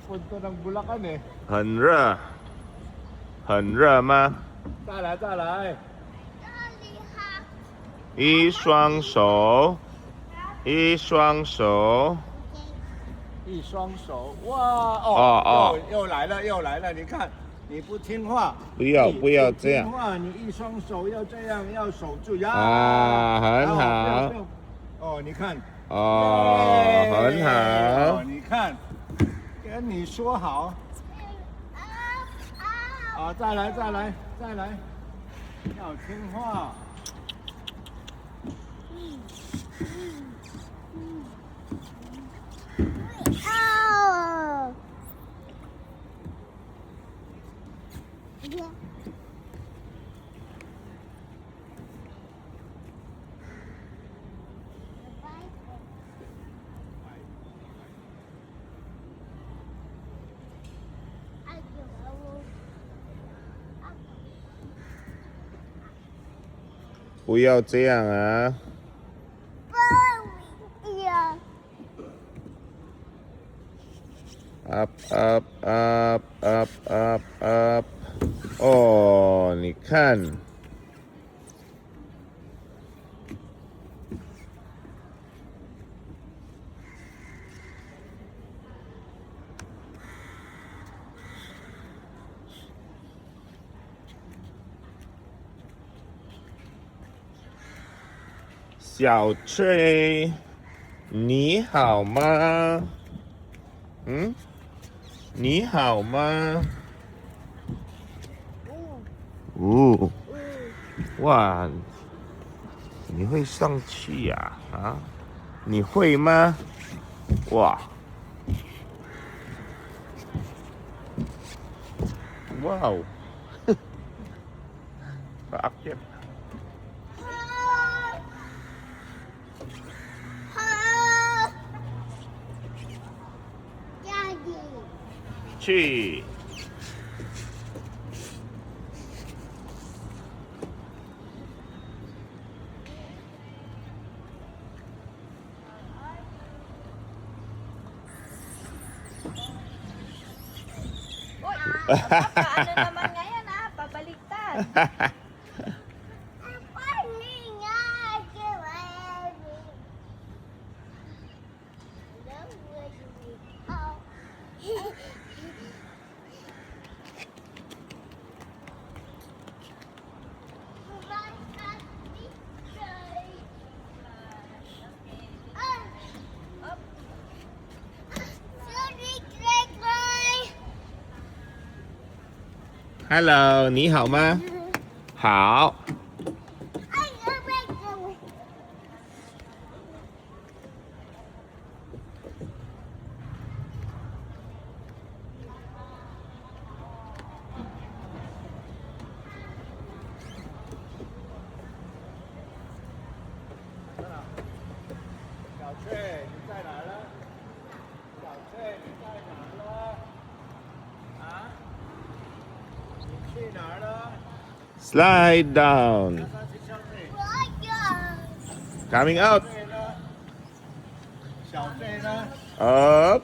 punto ng Bulacan eh. 很热，很热吗？再来再来，一双手，一双手。一双手，哇又来了又来了，你看你不听话，不要这样听话，你一双手要这样要守住呀。很好。哦，你看。很好。你看，跟你说好。再来，要听话。不要这样啊！up up up up up up。哦，你看。小翠，你好吗？你好吗？哇，你会上去呀？你会吗？哇哦，paakyat。去。Ano naman ngayon pabaliktad. Hello， 你好吗？好。小翠，你在哪了？小翠，你在哪了？你去哪儿了？ Slide down. Coming out. 小翠呢？Up.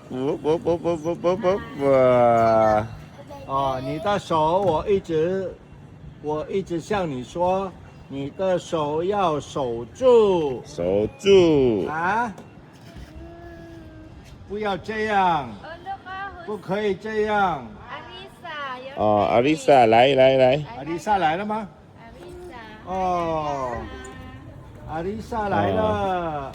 Wow. 你的手我一直向你说，你的手要守住。守住。不要这样，不可以这样。Arisa， 来。阿丽莎来了吗？阿丽莎来了。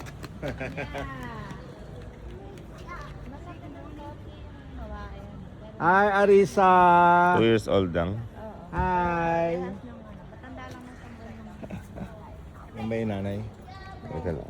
Hi, Arisa. 2 years old lang. Hi. Yung ba yung nanay? Teka lang.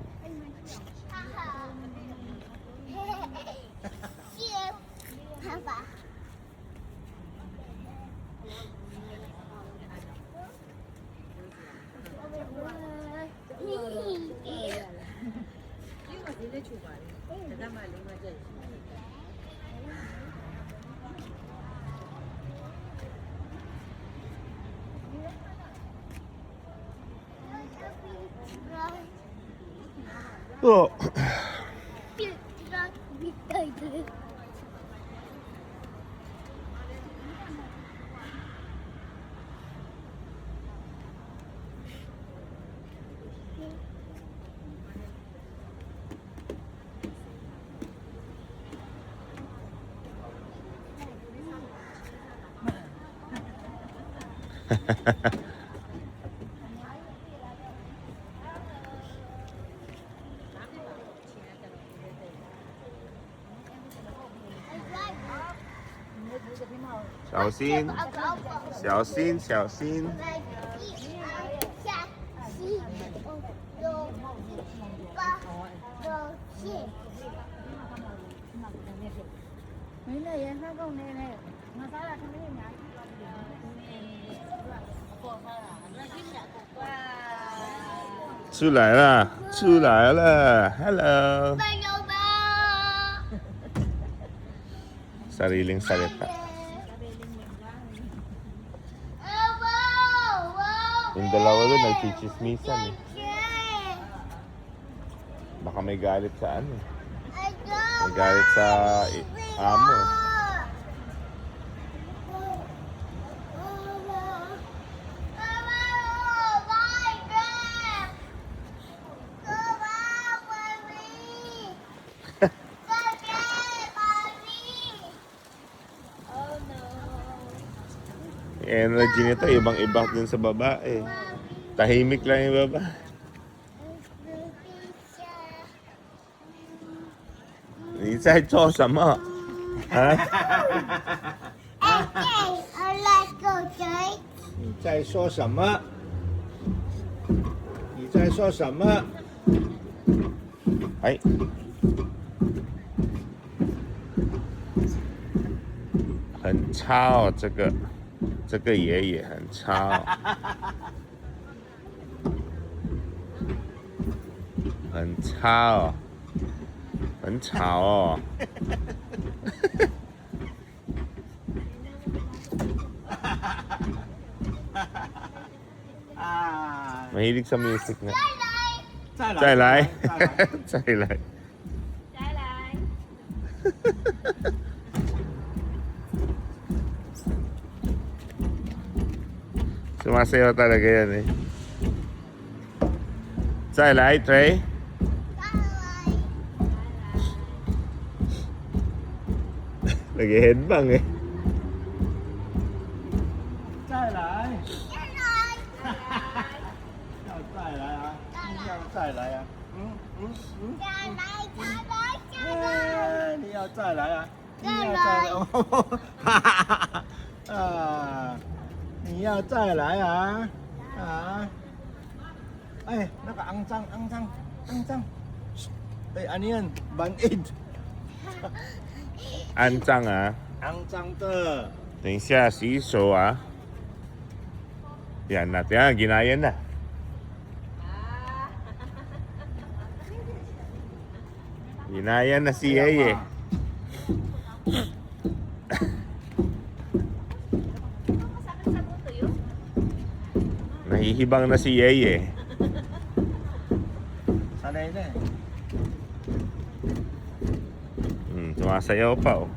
小心，小心，小心。mấy này em phát công này này mà sao là không biết nhá wow 出来了，出来了，Hello。Sariling salita. Yung dalawa doon nagchichismisan eh. Baka may galit sa ano eh. May galit sa amo eh. Energy nito, ibang-iba dun sa babae. Tahimik lang yung babae. Ni在做什么？啊？你在说什么？你在说什么？哎。很糙哦，这个爷爷很糙，很糙哦，很吵哦。啊， Mahilig sa music na. 再来，再来，再来。再来。trái lại Sumasayaw talaga yan eh. 再来，Trey。Nag-headbang eh. 再来，要再来啊！要再来啊！你要再来啊！你要再来啊！你要再来啊！啊！哎，那个肮脏，肮脏，肮脏！哎，安尼ban安脏啊！肮脏的。等一下洗手啊。Yan na, yan, ginayan na. Ginayan na si Yeye. masakit sa buto yun Nahihibang na si Yeye. Sanay na eh. Sumasayaw pa oh.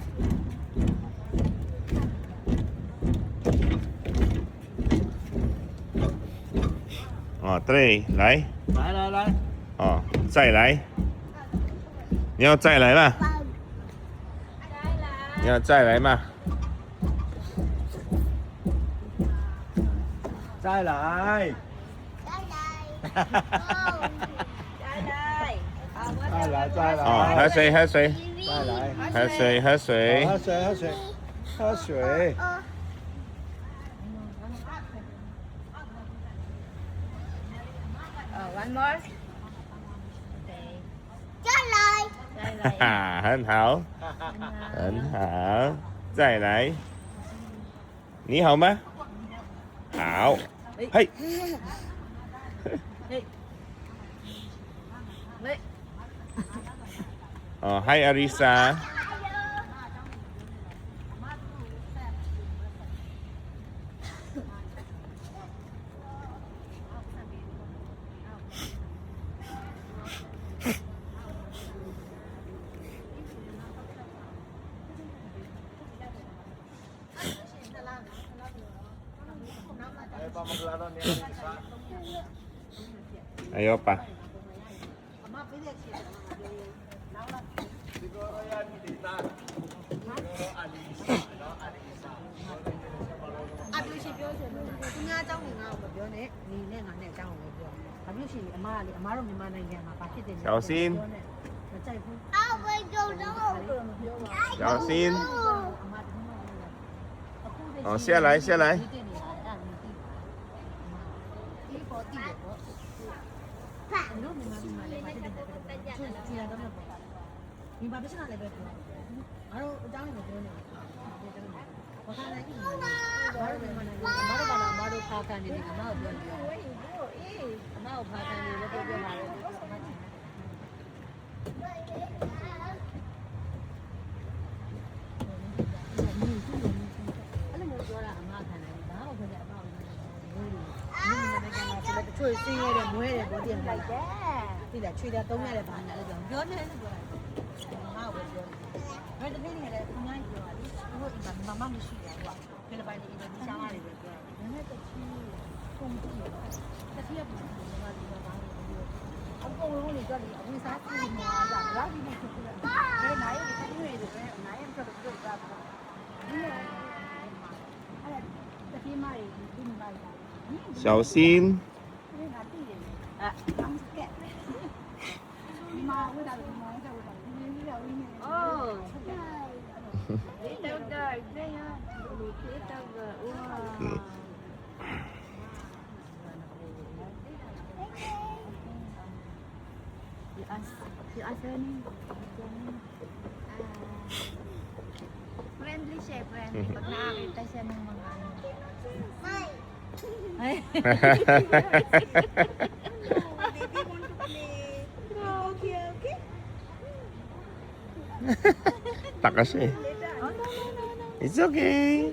Oh, Trey, 来。来来来，哦，再来。你要再来吗？ trái lại 你要再来吗？再来， trái lại quá 再来，再来。哦，喝水，喝水，再来，喝水，喝水。喝水，喝水，喝水。 one more okay. 哈哈，很好，很好。再来。你好吗？好。嘿。 Đấy. Oh, hi Arisa. Ayaw pa maglaro niya ng isa. Ayaw pa. Siguro yan, tita. Siguro Alisa. Ano? Alisa. ပြောနဲ့ညီနဲ့ငါနဲ့အကြောင်းကိုပြော။ဘာလို့ရှိရင်အမကလေအမတို့မြန်မာနိုင်ငံမှာဘာဖြစ်တယ်လဲ။ 小心 မကြိုက်ဘူး I will go down. 小心အမတို့哦下来下来ဒီပေါ်တည်တယ်ပေါ့။တို့မြန်မာပြည်မှာလည်းဘာဖြစ်တယ်လဲ။သူကြည်ရတော့ပေါ့။ဒီဘာဖြစ်နေတာလဲပဲပြော။ငါတို့အကြောင်းကိုပြောနေတယ်။ဘာသာလိုက်ကြီး။ဘာလို့မြန်မာနိုင်ငံမှာတို့ဖာကန်နေတယ်အမကိုပြောနေတယ်။အမကိုဖာကန်နေလို့ပြောပါလေ။အမချင်အဲ့လိုမျိုးပြောတာအမခံတယ်။ဘာမှမပြောတဲ့အမကိုမွေးတယ်။မြန်မာနိုင်ငံမှာဆိုတော့တချို့စင်းရဲတယ်မွေးတယ်ဘောတင်လိုက်တယ်။ဒီလားချွေတာသုံးရတယ်ဘာညာလဲဆိုပြောနေတယ်ပြောတာ။အမကိုပြောတယ်။ဘယ်တနေ့နေလဲခမိုင်းပြောတာလေ။တို့အိမ်မှာမမမရှိတယ်ကွာ။ဖိလစ်ပိုင်နေအင်ဒိုနီးရှားတွေပဲပြောတယ်။ဒါနဲ့တချီပုံကြည့်ရတာ။တချီကပုံကြည့်နေတာဒီမှာဘာလို့ပြောအကုန်လုံးနေကြတယ်အဝိစားကြည့်နေတာကဘာလို့ဒီလိုဖြစ်လဲ။ဘယ်နိုင်လဲတချီတွေပဲနိုင်ရင်တော့ပြောတာပေါ့။ဒီလိုအဲ့တချီမတွေဒီမှာပါ။小心Oh. Little girl, there. Little girl. Wow. You ask her name. Friendly siya, friendly. Pag nakakita siya ng mga ano. Ay. Okay. takas eh Oh, no. it's okay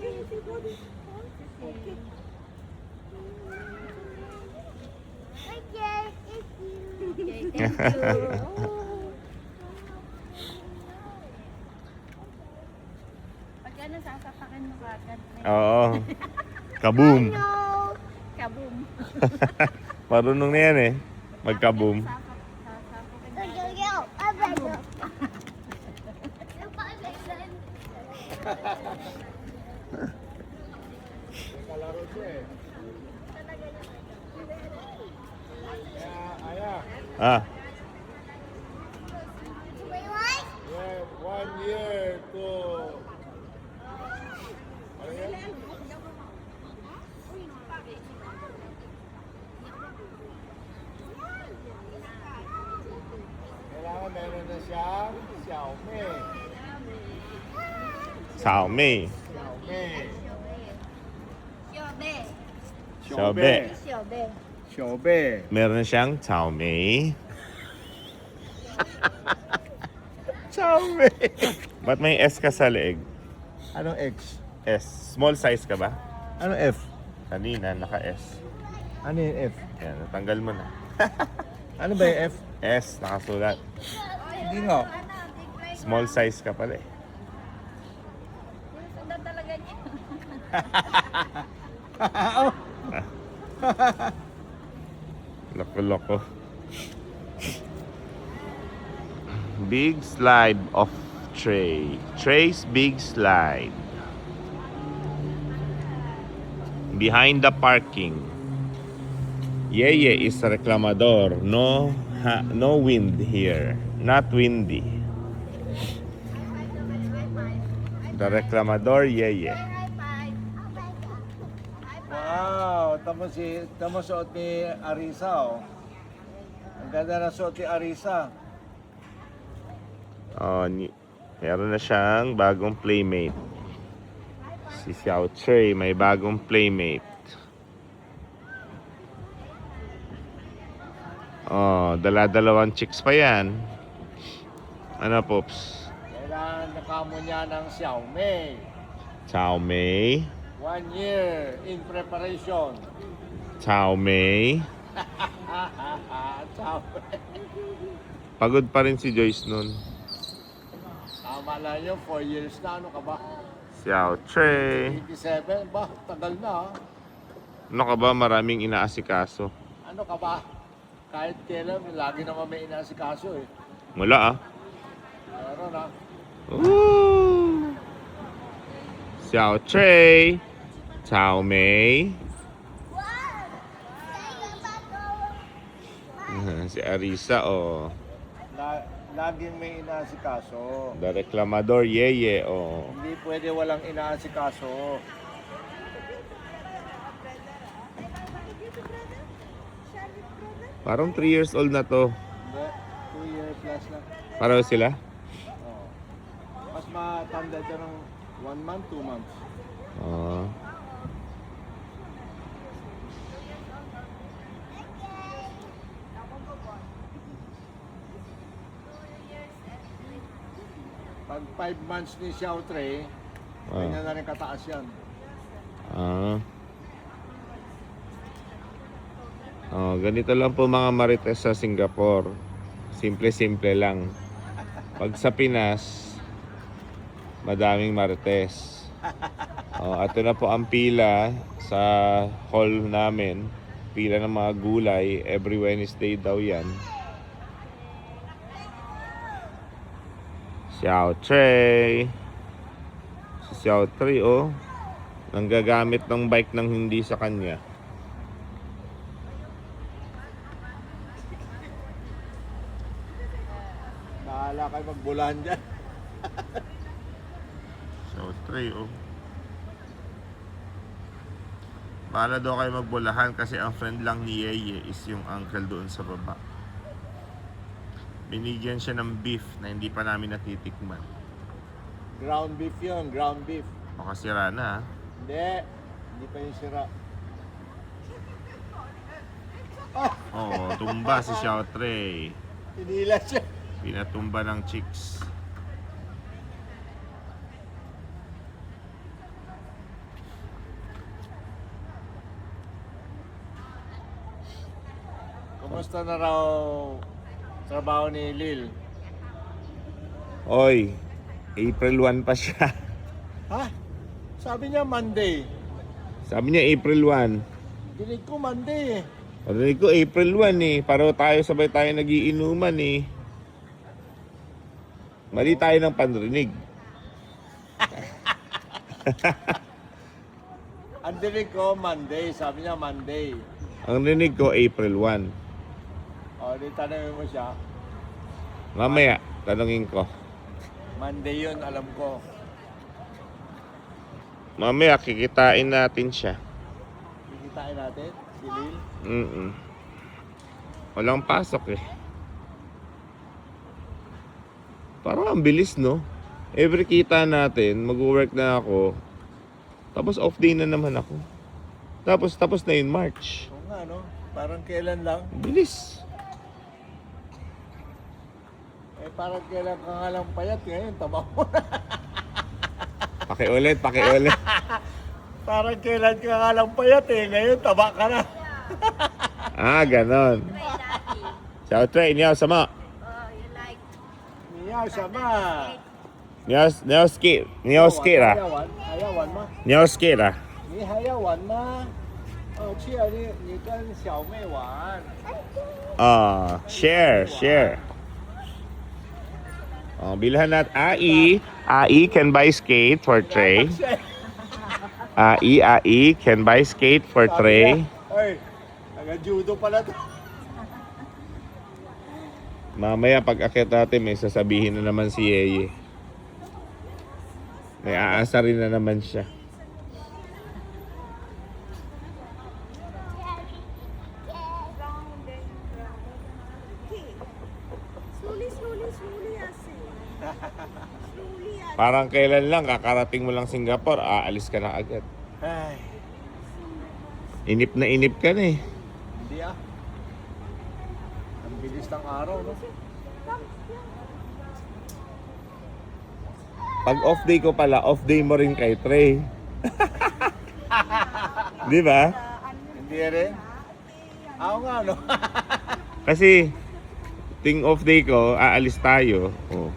Okay, thank you. Pag ano, sasapakan mo agad. oo kaboom Kaboom. marunong na yan eh magkaboom Kalaro siya eh. Aya. ah Yeah, 1 year to... Ano yan? Kailangan meron na siyang Xiaomi. Xiaomi Xiaomi. Xiaomi Xiaobe. Xiaomi. meron siyang Xiaomi Xiaomi ba't may S ka sa leeg? Anong X? S small size ka ba? Anong F? kanina naka S Ano yung F? yan natanggal mo na Ano ba yung F? S nakasulat Hindi nga. small size ka pala eh Sundan talaga niya. loko big slide of Trey's big slide behind the parking Yeye is reclamador no wind here not windy the reclamador Yeye Wow, tamo suot ni Arisa oh. Ang ganda na suot ni Arisa. oh, meron na siyang bagong playmate si Xiao Trey may bagong playmate oh dala-dalawang chicks pa yan ano pops Kailangan nakamo niya ng Xiaomi. Xiaomi 1 year in preparation. Xiaomi Xiaomi. pagod pa rin si Joyce nun Tama lang yun, 4 years na. Ano ka ba? Xiao Trey 87 ba? Tagal na. ano ka ba maraming inaasikaso Ano ka ba? Kahit kailan, lagi naman may inaasikaso eh. wala Meron ah. Ooh. Xiao Trey Xiaomi Si Arisa, oh. Laging may inaasikaso. The Reclamador, Yeye, oh. Hindi pwede walang inaasikaso. Parang 3 years old na to. Hindi, 2 years plus lang. Pareho sila? Oo. Mas matanda ito ng 1 month, 2 months. Oh. Pag 5 months ni Xiao Trey, Ah. ganyan na rin kataas yan. Ah. Oh, ganito lang po mga marites sa Singapore. Simple-simple lang. Pag sa Pinas, madaming marites. Oh, ito na po ang pila sa hall namin. Pila ng mga gulay. Every Wednesday daw yan. Xiao Trey. Si Xiao Trey, oh. Nanggagamit ng bike ng hindi sa kanya. Bahala kayo magbulahan dyan. Xiao Trey, oh. Bahala daw kayo magbulahan kasi ang friend lang ni Yeye is yung uncle doon sa baba. Binigyan siya ng beef na hindi pa namin natitikman. Ground beef yun, ground beef. Baka sira na, ha? Hindi pa yung sira. Oo, tumba si Xiao Trey. Hinila siya. Pinatumba ng chicks. Kumusta na raw trabaho ni Lil? Oy, April 1 pa siya. Ha? Sabi niya Monday. Sabi niya April 1. Dinig ko Monday eh. Parinig ko April 1 eh. Paro tayo sabay tayo nagiinuman eh. Mali tayo ng panrinig. Ang dinig ko Monday. Sabi niya Monday. Ang rinig ko April 1. O, di tanongin mo siya. Mamaya, tanungin ko. Monday yun, alam ko. Mamaya, kikitain natin siya. Kikitain natin si Lil. Walang pasok eh. Parang ang bilis, no? Every kita natin, mag-work na ako. Tapos off day na naman ako. Tapos na yun March. Oo nga, no? Parang kailan lang. Bilis. Parang kailan ka nga lang payat. Ngayon, taba mo na. Pakiulit. Parang kailan ka nga lang payat eh. Ngayon, taba ka na. Ah, ganon. Xiao Trey, niyaw sama. Niyaw sama. Niyaw skate ah. Hayawan ma. Niyaw skate ah. 你还要玩吗？哦，去啊！你跟小妹玩。 Ah, share. Oh, bilhan natin. AI can buy skate for Trey. AI can buy skate for Trey. Ay, taga-judo pala to. Mamaya pag akit natin may sasabihin na naman si Yeye. May aasarin na naman siya. Parang kailan lang, kakarating mo lang Singapore, aalis ka na agad. Ay, Inip na inip ka na eh. hindi ah. Ang bilis ng araw, no? Pag off day ko pala, off day mo rin kay Trey. Di ba? Hindi rin. Ako nga, no? Kasi, ting off day ko, aalis tayo. Oh.